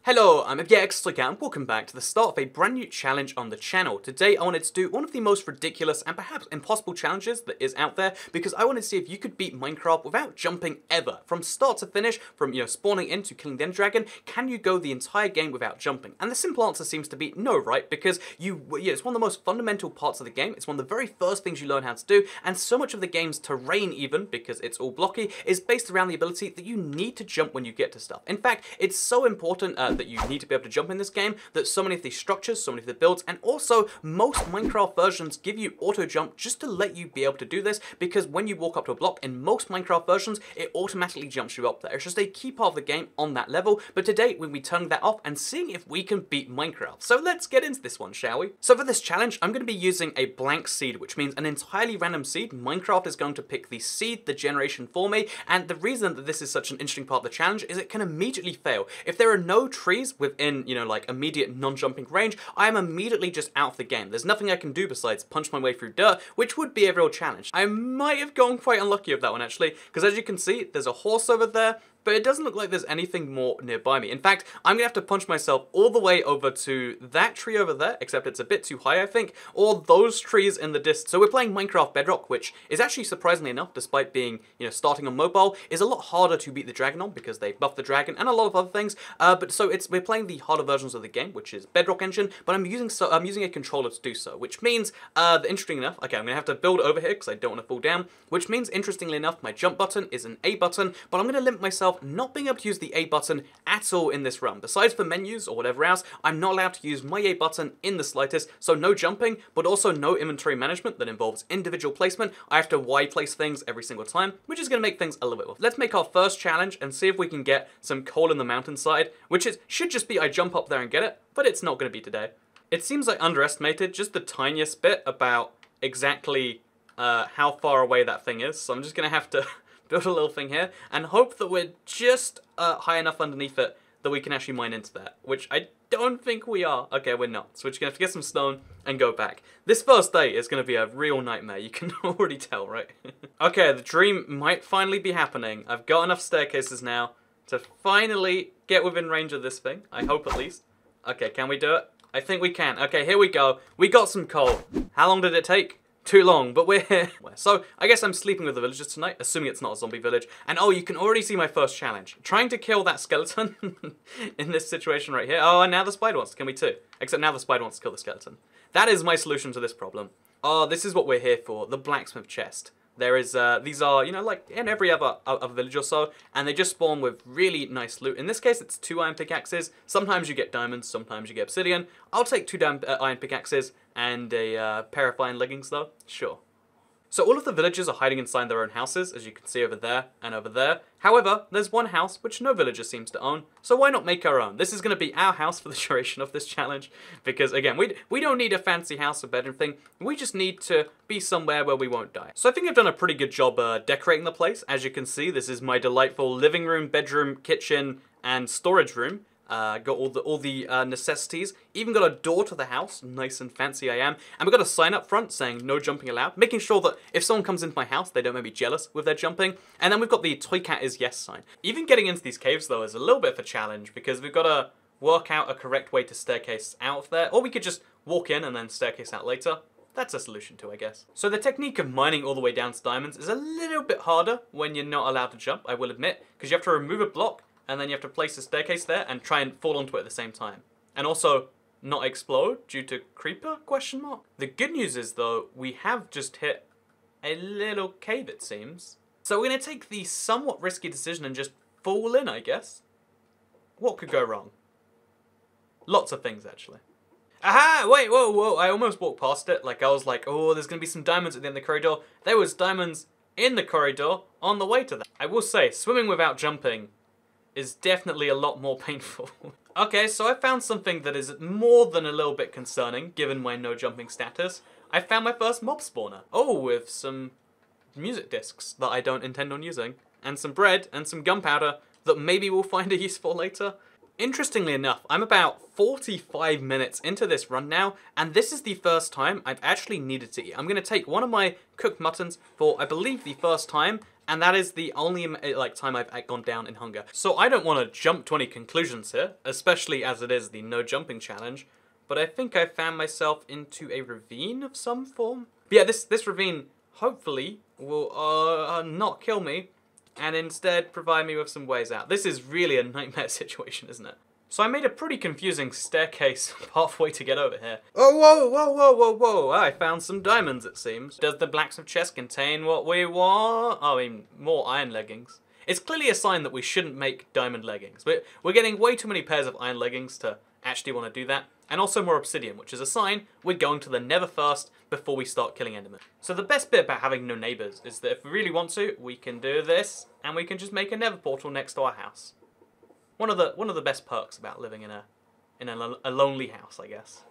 Hello, I'm Elgato and welcome back to the start of a brand new challenge on the channel. Today I wanted to do one of the most ridiculous and perhaps impossible challenges that is out there, because I wanted to see if you could beat Minecraft without jumping ever. From start to finish, from spawning in to killing the Ender Dragon, can you go the entire game without jumping? And the simple answer seems to be no, right? Because it's one of the most fundamental parts of the game, it's one of the very first things you learn how to do, and so much of the game's terrain even, because it's all blocky, is based around the ability that you need to jump when you get to stuff. In fact, it's so important that you need to be able to jump in this game, that so many of the structures, so many of the builds, and also most Minecraft versions give you auto jump just to let you be able to do this, because when you walk up to a block in most Minecraft versions, it automatically jumps you up there. It's just a key part of the game on that level, but today we'll be turning that off and seeing if we can beat Minecraft. So let's get into this one, shall we? So for this challenge, I'm going to be using a blank seed, which means an entirely random seed. Minecraft is going to pick the seed, the generation for me, and the reason that this is such an interesting part of the challenge is it can immediately fail. If there are no trees within, like immediate non-jumping range, I am immediately just out of the game. There's nothing I can do besides punch my way through dirt, which would be a real challenge. I might have gone quite unlucky with that one actually, because as you can see, there's a horse over there, but it doesn't look like there's anything more nearby me. In fact, I'm gonna have to punch myself all the way over to that tree over there, except it's a bit too high, I think, or those trees in the distance. So we're playing Minecraft Bedrock, which is actually, surprisingly enough, despite being, starting on mobile, is a lot harder to beat the dragon on, because they buffed the dragon and a lot of other things. We're playing the harder versions of the game, which is Bedrock Engine, but I'm using a controller to do so, which means, interesting enough, okay, I'm gonna have to build over here, because I don't want to fall down, which means, interestingly enough, my jump button is an A button, but I'm gonna limit myself not being able to use the A button at all in this run. Besides for menus or whatever else, I'm not allowed to use my A button in the slightest, so no jumping, but also no inventory management that involves individual placement. I have to Y place things every single time, which is going to make things a little bit rough. Let's make our first challenge and see if we can get some coal in the mountainside, which should just be I jump up there and get it, but it's not going to be today. It seems I underestimated just the tiniest bit about exactly how far away that thing is, so I'm just going to have to build a little thing here, and hope that we're just high enough underneath it that we can actually mine into that, which I don't think we are. Okay, we're not, so we're just going to have to get some stone and go back. This first day is going to be a real nightmare, you can already tell, right? Okay, the dream might finally be happening. I've got enough staircases now to finally get within range of this thing, I hope at least. Okay, can we do it? I think we can. Okay, here we go. We got some coal. How long did it take? Too long, but we're here. So, I guess I'm sleeping with the villagers tonight, assuming it's not a zombie village. And oh, you can already see my first challenge. Trying to kill that skeleton in this situation right here. Oh, and now the spider wants to kill me too. Except now the spider wants to kill the skeleton. That is my solution to this problem. Oh, this is what we're here for, the blacksmith chest. There is, these are, like in every other village or so, and they just spawn with really nice loot. In this case, it's 2 iron pickaxes. Sometimes you get diamonds, sometimes you get obsidian. I'll take 2 iron pickaxes and a pair of iron leggings, though. Sure. So all of the villagers are hiding inside their own houses, as you can see over there and over there. However, there's one house which no villager seems to own, so why not make our own? This is going to be our house for the duration of this challenge, because again, we don't need a fancy house or bedroom thing, we just need to be somewhere where we won't die. So I think I've done a pretty good job decorating the place. As you can see, this is my delightful living room, bedroom, kitchen, and storage room. Got all the necessities. Even got a door to the house, nice and fancy I am. And we've got a sign up front saying no jumping allowed, making sure that if someone comes into my house, they don't make me jealous with their jumping. And then we've got the toy cat is yes sign. Even getting into these caves though is a little bit of a challenge, because we've got to work out a correct way to staircase out of there, or we could just walk in and then staircase out later. That's a solution too, I guess. So the technique of mining all the way down to diamonds is a little bit harder when you're not allowed to jump, I will admit, because you have to remove a block, and then you have to place a staircase there and try and fall onto it at the same time. And also, not explode due to creeper, question mark? The good news is though, we have just hit a little cave it seems. So we're gonna take the somewhat risky decision and just fall in, I guess. What could go wrong? Lots of things actually. Aha! Wait, whoa, I almost walked past it. Like I was like, oh, there's gonna be some diamonds at the end of the corridor. There was diamonds in the corridor on the way to that. I will say, swimming without jumping is definitely a lot more painful. Okay, so I found something that is more than a little bit concerning, given my no jumping status. I found my first mob spawner. Oh, with some music discs that I don't intend on using, and some bread, and some gunpowder that maybe we'll find a use for later. Interestingly enough, I'm about 45 minutes into this run now, and this is the first time I've actually needed to eat. I'm going to take one of my cooked muttons for, I believe, the first time, And that is the only time I've gone down in hunger. So I don't want to jump to any conclusions here, especially as it is the no jumping challenge, but I think I found myself into a ravine of some form. But yeah, this ravine hopefully will not kill me, and instead provide me with some ways out. This is really a nightmare situation, isn't it? So I made a pretty confusing staircase pathway to get over here. Oh, whoa, whoa, whoa, whoa, whoa. I found some diamonds, it seems. Does the blacksmith chest contain what we want? Oh, I mean, more iron leggings. It's clearly a sign that we shouldn't make diamond leggings. We're getting way too many pairs of iron leggings to actually want to do that. And also more obsidian, which is a sign we're going to the nether first before we start killing endermen. So the best bit about having no neighbors is that if we really want to, we can do this, and we can just make a nether portal next to our house. One of the best perks about living in a lonely house, I guess.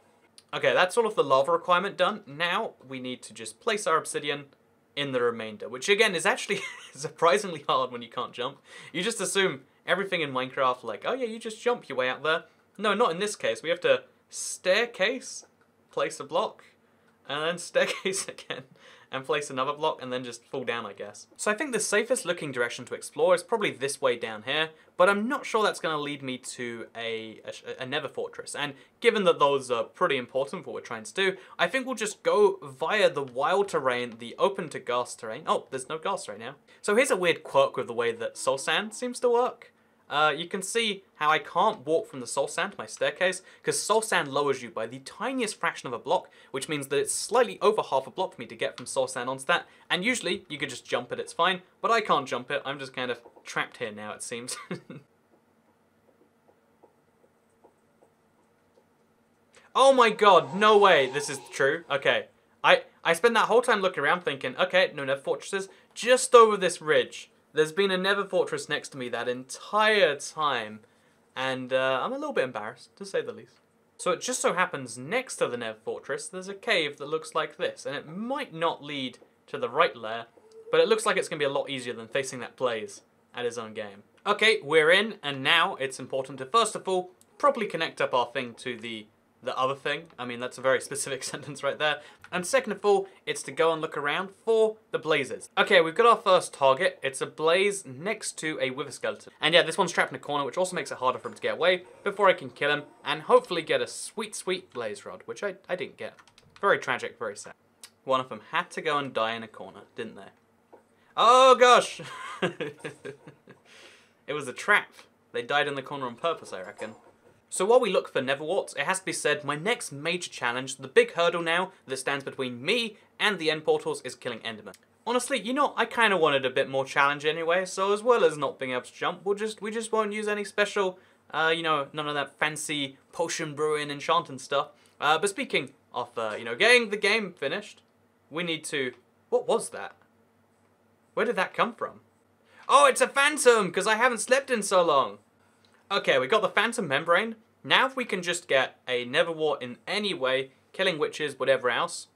Okay, that's all of the lava requirement done. Now we need to just place our obsidian in the remainder, which again is actually surprisingly hard when you can't jump. You just assume everything in Minecraft, like, oh yeah, you just jump your way out there. No, not in this case. We have to staircase, place a block, and then staircase again, and place another block, and then just fall down, I guess. So I think the safest looking direction to explore is probably this way down here, but I'm not sure that's going to lead me to a nether fortress. And given that those are pretty important for what we're trying to do, I think we'll just go via the wild terrain, the open to ghast terrain. Oh, there's no ghast right now. So here's a weird quirk with the way that soul sand seems to work. You can see how I can't walk from the soul sand to my staircase, because soul sand lowers you by the tiniest fraction of a block, which means that it's slightly over half a block for me to get from soul sand onto that, and usually you could just jump it, it's fine, but I can't jump it, I'm just kind of trapped here now, it seems. Oh my god, no way this is true. Okay, I spent that whole time looking around thinking, okay, no nether fortresses, just over this ridge. There's been a nether fortress next to me that entire time, and I'm a little bit embarrassed, to say the least. So it just so happens next to the nether fortress, there's a cave that looks like this, and it might not lead to the right lair, but it looks like it's going to be a lot easier than facing that blaze at his own game. Okay, we're in, and now it's important to, first of all, properly connect up our thing to the other thing. I mean, that's a very specific sentence right there. And second of all, it's to go and look around for the blazes. Okay, we've got our first target. It's a blaze next to a wither skeleton. And yeah, this one's trapped in a corner, which also makes it harder for him to get away before I can kill him and hopefully get a sweet, sweet blaze rod, which I didn't get. Very tragic, very sad. One of them had to go and die in a corner, didn't they? Oh gosh! It was a trap. They died in the corner on purpose, I reckon. So while we look for netherwarts, it has to be said, my next major challenge, the big hurdle now that stands between me and the end portals, is killing endermen. Honestly, you know, I kind of wanted a bit more challenge anyway, so as well as not being able to jump, we just won't use any special, you know, none of that fancy potion brewing enchanting stuff. But speaking of, you know, getting the game finished, we need to... What was that? Where did that come from? Oh, it's a phantom, because I haven't slept in so long. Okay, we got the phantom membrane. Now if we can just get a netherwart in any way, killing witches, whatever else,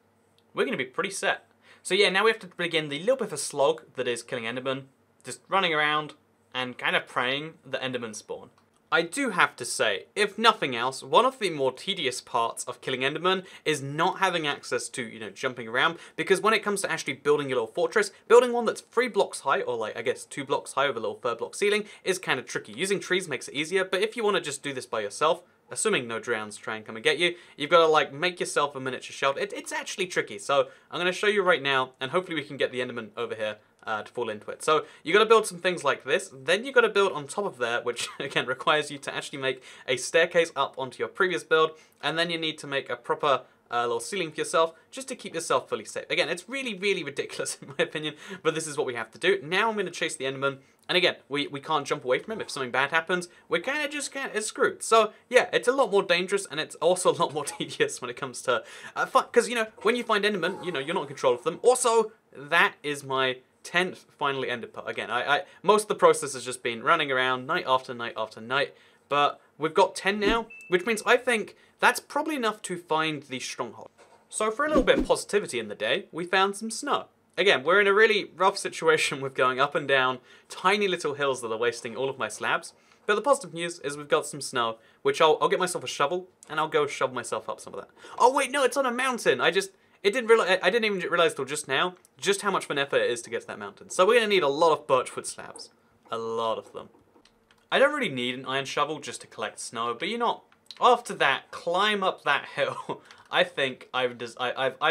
we're going to be pretty set. So yeah, now we have to begin the little bit of a slog that is killing endermen, just running around and kind of praying that endermen spawn. I do have to say, if nothing else, one of the more tedious parts of killing endermen is not having access to, you know, jumping around, because when it comes to actually building your little fortress, building one that's 3 blocks high, or like, I guess 2 blocks high with a little 3rd block ceiling, is kind of tricky. Using trees makes it easier, but if you want to just do this by yourself, assuming no drowns try and come and get you, you've got to like make yourself a miniature shelter. It's actually tricky, so I'm going to show you right now, and hopefully we can get the enderman over here to fall into it. So you got to build some things like this, then you got to build on top of there, which again requires you to actually make a staircase up onto your previous build, and then you need to make a proper little ceiling for yourself just to keep yourself fully safe. Again, it's really, really ridiculous in my opinion, but this is what we have to do. Now I'm going to chase the enderman, and again, we can't jump away from him. If something bad happens, we're kind of just screwed. So yeah, it's a lot more dangerous, and it's also a lot more tedious when it comes to fun, because you know, when you find endermen, you know, you're not in control of them. Also, that is my 10th finally ended pearl. Again, most of the process has just been running around night after night after night, but we've got 10 now, which means I think that's probably enough to find the stronghold. So for a little bit of positivity in the day, we found some snow. Again, we're in a really rough situation with going up and down tiny little hills that are wasting all of my slabs, but the positive news is we've got some snow, which I'll get myself a shovel, and I'll go shovel myself up some of that. Oh wait, no, it's on a mountain! I didn't even realize till just now just how much of an effort it is to get to that mountain. So we're going to need a lot of birchwood slabs. A lot of them. I don't really need an iron shovel just to collect snow, but you know, after that, climb up that hill. I think I've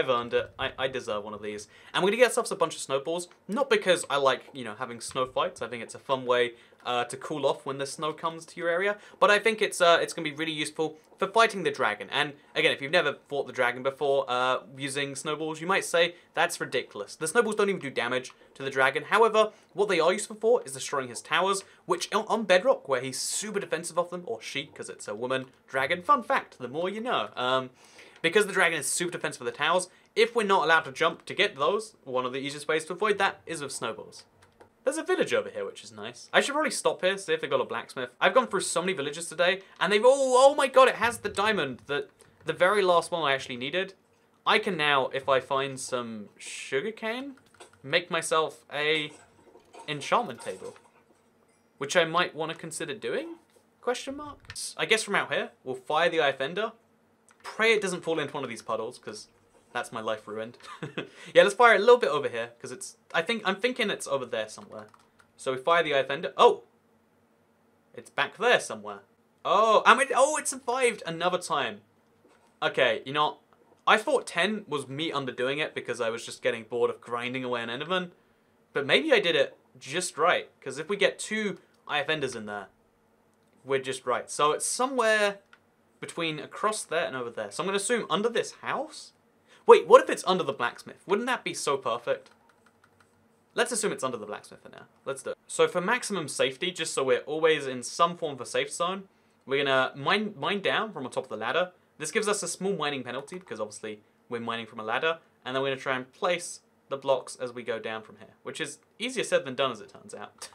earned it. I deserve one of these. And we're going to get ourselves a bunch of snowballs. Not because I like, you know, having snow fights. I think it's a fun way to cool off when the snow comes to your area. But I think it's going to be really useful for fighting the dragon. And again, if you've never fought the dragon before using snowballs, you might say, that's ridiculous. The snowballs don't even do damage to the dragon. However, what they are useful for is destroying his towers, which on Bedrock, where he's super defensive of them, or she, because it's a woman dragon. Fun fact, the more you know. Because the dragon is super defensive of the towers, if we're not allowed to jump to get those, one of the easiest ways to avoid that is with snowballs. There's a village over here, which is nice. I should probably stop here, see if they've got a blacksmith. I've gone through so many villages today, and they've all, oh my god, it has the diamond, the very last one I actually needed. I can now, if I find some sugarcane, make myself a enchantment table. Which I might want to consider doing? Question mark? I guess from out here, we'll fire the Eye of Ender. Pray it doesn't fall into one of these puddles, because that's my life ruined. Yeah, let's fire it a little bit over here, because it's... I'm thinking it's over there somewhere. So we fire the Eye of Ender. Oh! It's back there somewhere. Oh, it survived another time. Okay, you know, I thought 10 was me underdoing it, because I was just getting bored of grinding away an Enderman. But maybe I did it just right, because if we get 2 Eye of Enders in there, we're just right. So it's somewhere between across there and over there. So I'm going to assume under this house? Wait, what if it's under the blacksmith? Wouldn't that be so perfect? Let's assume it's under the blacksmith for now. Let's do it. So for maximum safety, just so we're always in some form of a safe zone, we're going to mine down from on top of the ladder. This gives us a small mining penalty, because obviously we're mining from a ladder. And then we're going to try and place the blocks as we go down from here, which is easier said than done as it turns out.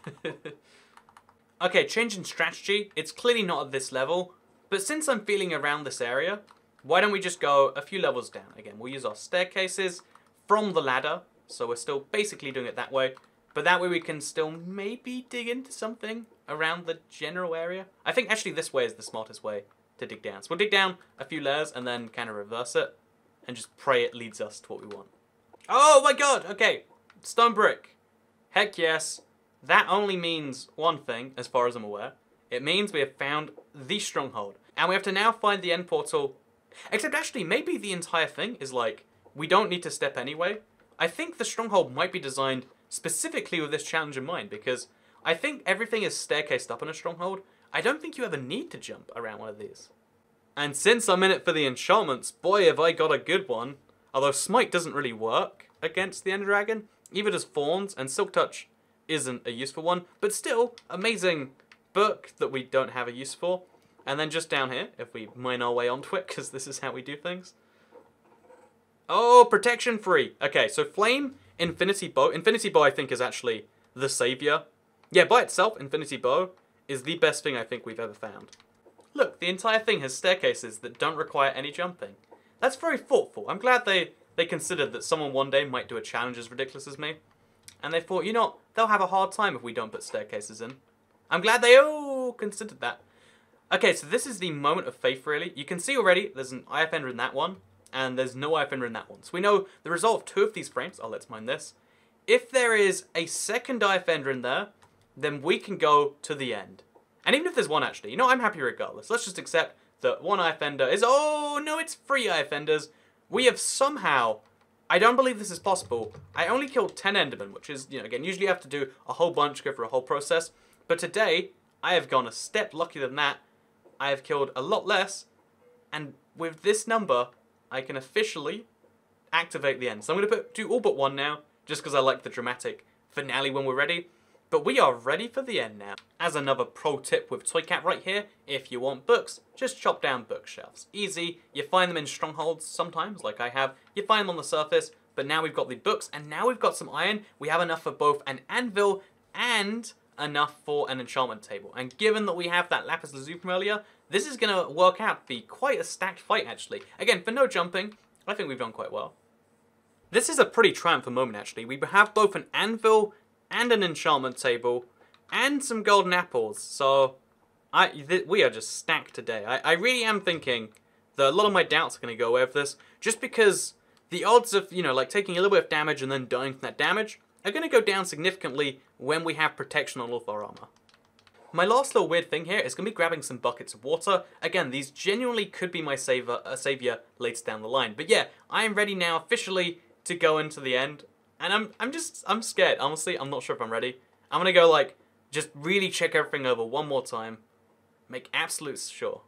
Okay, change in strategy. It's clearly not at this level. But since I'm feeling around this area, why don't we just go a few levels down? Again, we'll use our staircases from the ladder, so we're still basically doing it that way. But that way we can still maybe dig into something around the general area. I think actually this way is the smartest way to dig down. So we'll dig down a few layers and then kind of reverse it and just pray it leads us to what we want. Oh my god! Okay, stone brick. Heck yes. That only means one thing, as far as I'm aware. It means we have found the stronghold. And we have to now find the end portal. Except actually, maybe the entire thing is like, we don't need to step anyway. I think the stronghold might be designed specifically with this challenge in mind, because I think everything is staircased up in a stronghold. I don't think you ever need to jump around one of these. And since I'm in it for the enchantments, boy have I got a good one. Although Smite doesn't really work against the Ender Dragon, either does Thorns, and Silk Touch isn't a useful one, but still, amazing book that we don't have a use for. And then just down here, if we mine our way onto it, because this is how we do things. Oh, protection free. Okay, so Flame, Infinity Bow. Infinity Bow, I think, is actually the savior. Yeah, by itself, Infinity Bow is the best thing I think we've ever found. Look, the entire thing has staircases that don't require any jumping. That's very thoughtful. I'm glad they considered that someone one day might do a challenge as ridiculous as me. And they thought, you know, they'll have a hard time if we don't put staircases in. I'm glad they all considered that. Okay, so this is the moment of faith, really. You can see already there's an Eye of Ender in that one, and there's no Eye of Ender in that one. So we know the result of 2 of these frames. Oh, let's mine this. If there is a second Eye of Ender in there, then we can go to the end. And even if there's one, actually, you know, I'm happy regardless. Let's just accept that 1 Eye of Ender is... Oh, no, it's 3 Eye of Enders. We have somehow... I don't believe this is possible. I only killed 10 Endermen, which is, you know, again, usually you have to do a whole bunch, go through a whole process. But today, I have gone a step luckier than that. I have killed a lot less, and with this number, I can officially activate the end. So I'm going to do all but 1 now, just because I like the dramatic finale when we're ready. But we are ready for the end now. As another pro tip with Toycat right here, if you want books, just chop down bookshelves. Easy, you find them in strongholds sometimes, like I have. You find them on the surface, but now we've got the books, and now we've got some iron. We have enough for both an anvil and enough for an enchantment table. And given that we have that lapis lazuli from earlier, this is going to work out to be quite a stacked fight, actually. Again, for no jumping, I think we've done quite well. This is a pretty triumphant moment, actually. We have both an anvil and an enchantment table and some golden apples. So we are just stacked today. I really am thinking that a lot of my doubts are going to go away with this, just because the odds of, you know, like taking a little bit of damage and then dying from that damage are going to go down significantly when we have protection on all of our armor. My last little weird thing here is going to be grabbing some buckets of water. Again, these genuinely could be my savior later down the line. But yeah, I am ready now officially to go into the end. And I'm scared. Honestly, I'm not sure if I'm ready. I'm going to go like, just really check everything over one more time. Make absolute sure.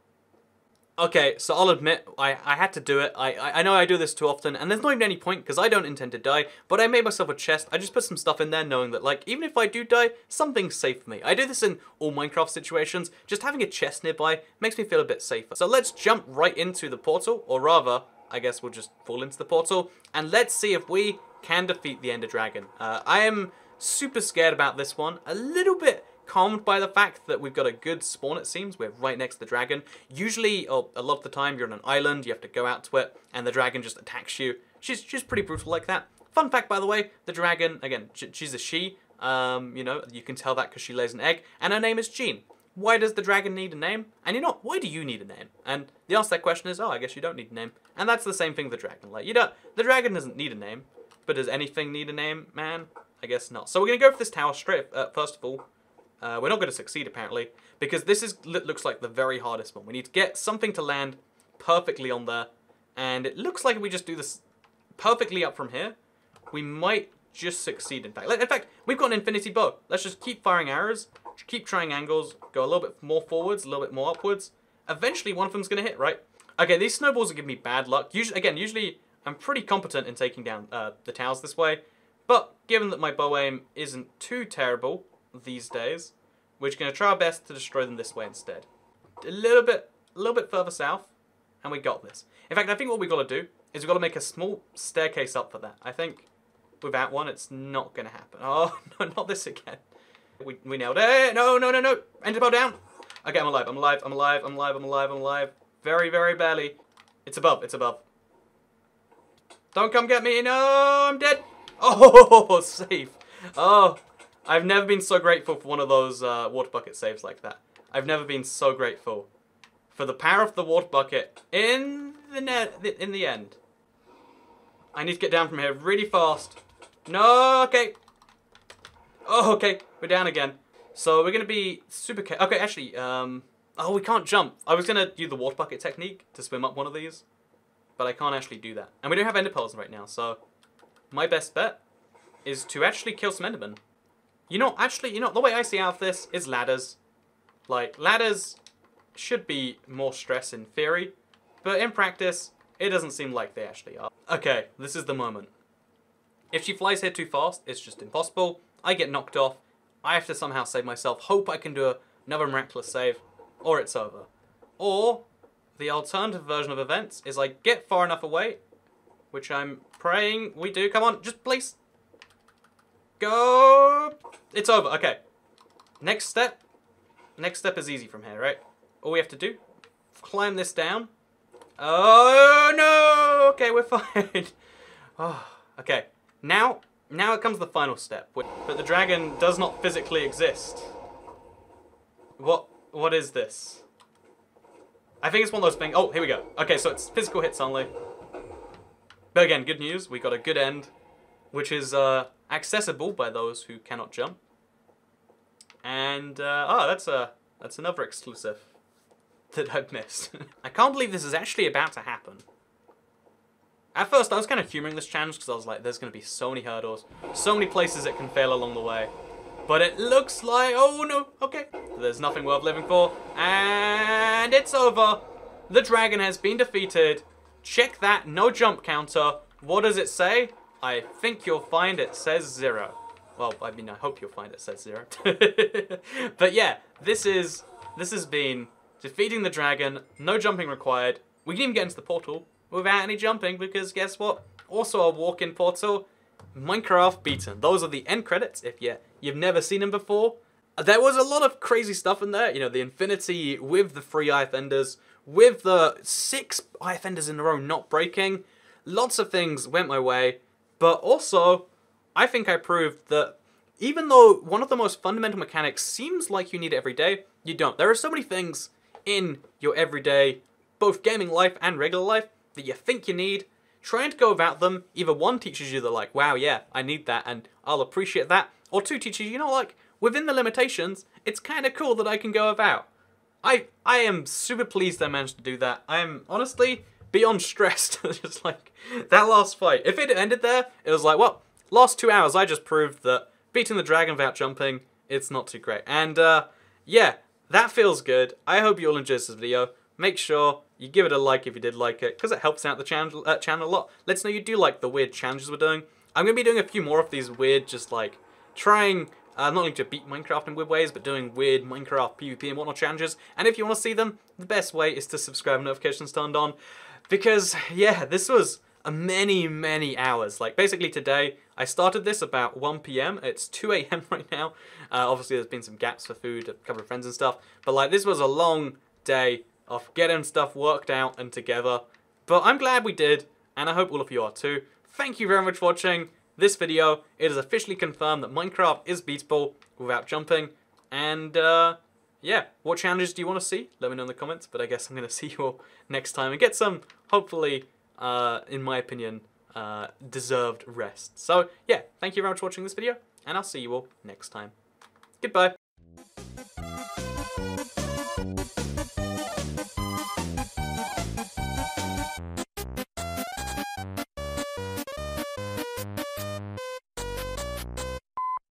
Okay, so I'll admit, I had to do it. I know I do this too often, and there's not even any point, because I don't intend to die, but I made myself a chest. I just put some stuff in there, knowing that, like, even if I do die, something's safe for me. I do this in all Minecraft situations. Just having a chest nearby makes me feel a bit safer. So let's jump right into the portal, or rather, I guess we'll just fall into the portal, and let's see if we can defeat the Ender Dragon. I am super scared about this one, a little bit calmed by the fact that we've got a good spawn, it seems. We're right next to the dragon. Usually, or a lot of the time, you're on an island, you have to go out to it, and the dragon just attacks you. She's pretty brutal like that. Fun fact, by the way, the dragon, again, she's a she. You know, you can tell that because she lays an egg, and her name is Jean. Why does the dragon need a name? And you know, why do you need a name? And the answer to that question is, oh, I guess you don't need a name. And that's the same thing with the dragon. Like, the dragon doesn't need a name, but does anything need a name, man? I guess not. So we're going to go for this tower straight, first of all. We're not going to succeed, apparently, because this looks like the very hardest one. We need to get something to land perfectly on there, and it looks like if we just do this perfectly up from here, we might just succeed, in fact. In fact, we've got an infinity bow. Let's just keep firing arrows, keep trying angles, go a little bit more forwards, a little bit more upwards. Eventually, one of them's going to hit, right? Okay, these snowballs are giving me bad luck. Usually I'm pretty competent in taking down the towers this way, but given that my bow aim isn't too terrible these days, we're just going to try our best to destroy them this way instead. A little bit further south, and we got this. In fact, I think what we've got to do is we've got to make a small staircase up for that. I think without one, it's not going to happen. Oh, no, not this again. We nailed it. No. Ender bow down. Okay, I'm alive. Very, very barely. It's above. Don't come get me. No, I'm dead. Oh, safe. Oh, I've never been so grateful for one of those water bucket saves like that. I've never been so grateful for the power of the water bucket in the end. I need to get down from here really fast. No, okay. Oh, okay. We're down again. So we're going to be super... Okay, actually, oh, we can't jump. I was going to do the water bucket technique to swim up one of these, but I can't actually do that. And we don't have ender pearls right now, so my best bet is to actually kill some endermen. You know, the way I see out of this is ladders. Like, ladders should be more stress in theory, but in practice, it doesn't seem like they actually are. Okay, this is the moment. If she flies here too fast, it's just impossible. I get knocked off. I have to somehow save myself. Hope I can do another miraculous save, or it's over. Or, the alternative version of events is I get far enough away, which I'm praying we do. Come on, just please. Go! It's over. Okay. Next step. Next step is easy from here, right? All we have to do, climb this down. Oh, no! Okay, we're fine. Oh, okay. Now it comes the final step. But the dragon does not physically exist. What is this? I think it's one of those things. Oh, here we go. Okay, so it's physical hits only. But again, good news. We got a good end, which is accessible by those who cannot jump. And oh, that's another exclusive that I've missed. I can't believe this is actually about to happen. At first, I was kind of humoring this challenge because I was like, there's going to be so many hurdles, so many places it can fail along the way. But it looks like, oh no, okay. There's nothing worth living for. And it's over. The dragon has been defeated. Check that, no jump counter. What does it say? I think you'll find it says 0. Well, I mean, I hope you'll find it says 0. But yeah, this has been defeating the dragon, no jumping required. We can even get into the portal without any jumping because guess what? Also a walk-in portal. Minecraft beaten. Those are the end credits if you've never seen them before. There was a lot of crazy stuff in there. You know, the infinity with the 3 IF enders, with the 6 IF enders in a row not breaking. Lots of things went my way. But also, I think I proved that even though one of the most fundamental mechanics seems like you need it every day, you don't. There are so many things in your everyday, both gaming life and regular life, that you think you need. trying to go about them, either one teaches you that like, wow, yeah, I need that and I'll appreciate that, or two teaches you know, like, within the limitations, it's kind of cool that I can go about. I am super pleased I managed to do that. I am honestly beyond stressed. Just like that last fight. If it ended there, it was like, well, last 2 hours I just proved that beating the dragon without jumping, it's not too great. And yeah, that feels good. I hope you all enjoyed this video. Make sure you give it a like if you did like it, because it helps out the channel a lot. Let us know you do like the weird challenges we're doing. I'm going to be doing a few more of these weird, just like, trying, not only to beat Minecraft in weird ways, but doing weird Minecraft PvP and whatnot challenges. And if you want to see them, the best way is to subscribe and notifications turned on. Because, yeah, this was a many hours. Like, basically today, I started this about 1 PM. It's 2 AM right now. Obviously, there's been some gaps for food, a couple of friends and stuff. But, like, this was a long day of getting stuff worked out and together. But I'm glad we did, and I hope all of you are too. Thank you very much for watching this video. It is officially confirmed that Minecraft is beatable without jumping. And, yeah, what challenges do you want to see? Let me know in the comments, but I guess I'm going to see you all next time and get some, hopefully, in my opinion, deserved rest. So, yeah, thank you very much for watching this video, and I'll see you all next time. Goodbye.